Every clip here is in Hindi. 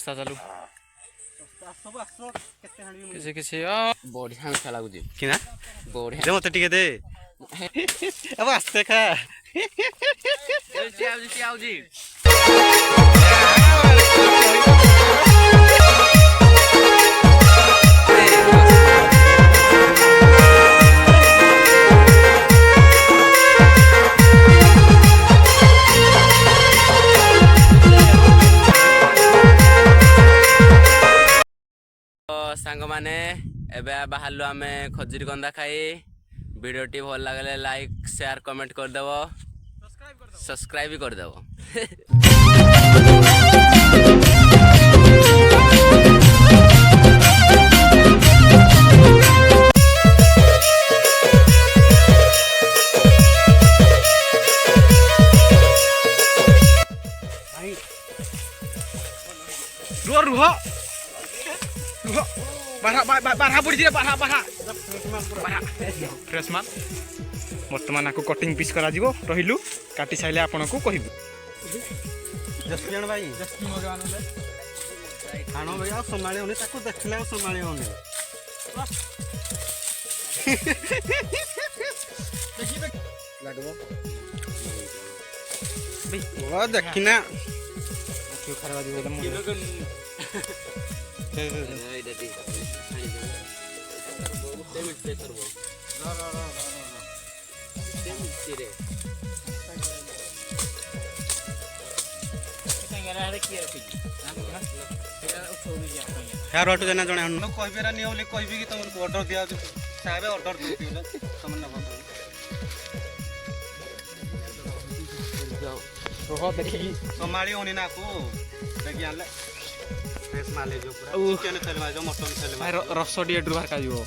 ଚାଲୁ କିଛି କିଛି ବଢିଆ ମିଠା ଲାଗୁଛି କି ନା ବଢିଆ ମତେ ଟିକେ ଦେ अब आस्ते खा ଆଉଛି सांग माने एबे बाहरलु आमे खजुरी कंदा खाई वीडियोटी भल लागले लाइक शेयर कमेंट कर देबो सब्सक्राइब भी कर देबो रुह बारहा पड़ी बारहा फ्रेश माल बर्तमान आपको कटिंग पीस करा जीवो रहिलु काटी साइले आपन को कहबु जस्टियन भाई खानो भाई आ संभाले होने ताको देखले आ संभाले होने लाडवा भाई वो देखिना क्यों खराब जीवो यार ऑटो जाना जने हन कहबेरा नि होले कहबी कि तुमको ऑर्डर दिया साहब ऑर्डर देती होला तुम न बोल तो देखी संभाली होनी ना को देखि आले फ्रेश माले जो पूरा चिकन थलमा जो मटन थलमा रस डी ड्राइवर का जीवो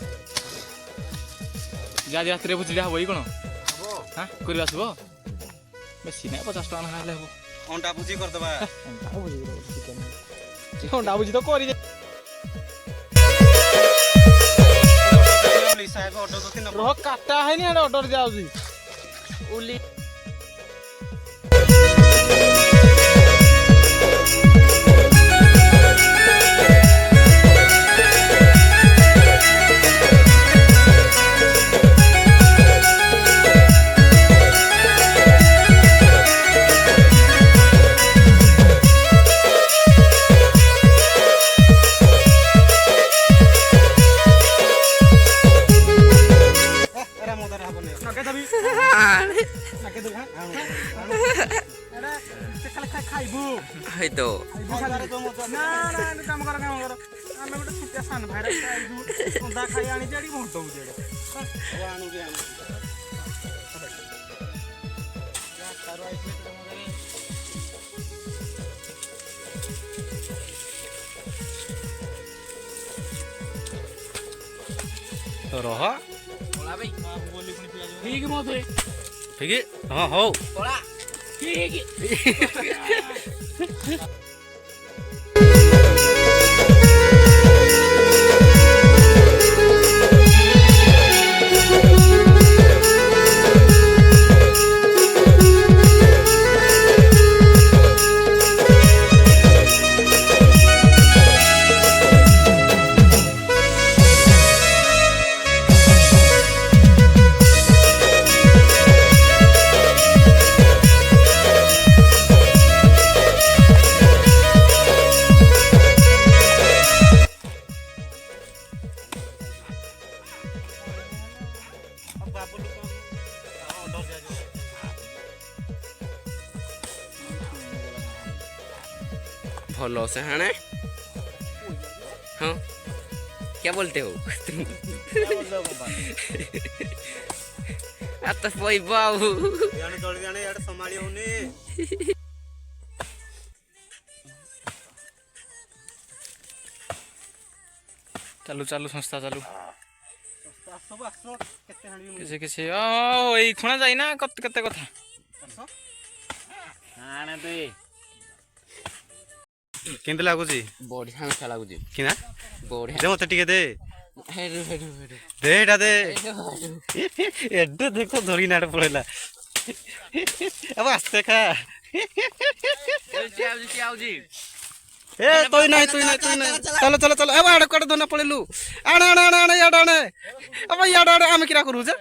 जा रात्रि बुझिला होई कोन हबो हां करिबा सुबो बेसी ना 50 टका खाइले हबो अंडा भुजी कर दबा अंडा भुजी तो करी साहब ऑर्डर तो न रह काटा है नि ऑर्डर जाउजी उली है तो ना काम कर आमे गोटे छुटिया सान भाइरा आइजु कंदा खाई आनी जेडी मोटो जेडी आनु जे आनु या तारो आइले तो रह बोला भाई बोली पुनी पिया ठीक मत ठीक हां हो बोला ठीक भलो से हाने हाँ क्या बोलते हो तो पोई बाबू जाने दौड़ जाने यार संभाली होने चालू चालू संस्था चालू किसी किसी ओई खुणा जाई ना कते कथा आने तू केंत लागुची बढ़िया मिठा लागुची कि ना बढ़िया दे मते टिके दे हेडु दे एटा दे एड्डे देखो धरी नाट पड़ेला अब आस्ते खा ए तुई नहीं चलो चलो चलो अब आड़े कट दोना पड़ेलु आणे आणे आणे आणे याड आणे अब याड आणे आमे किरा करू जे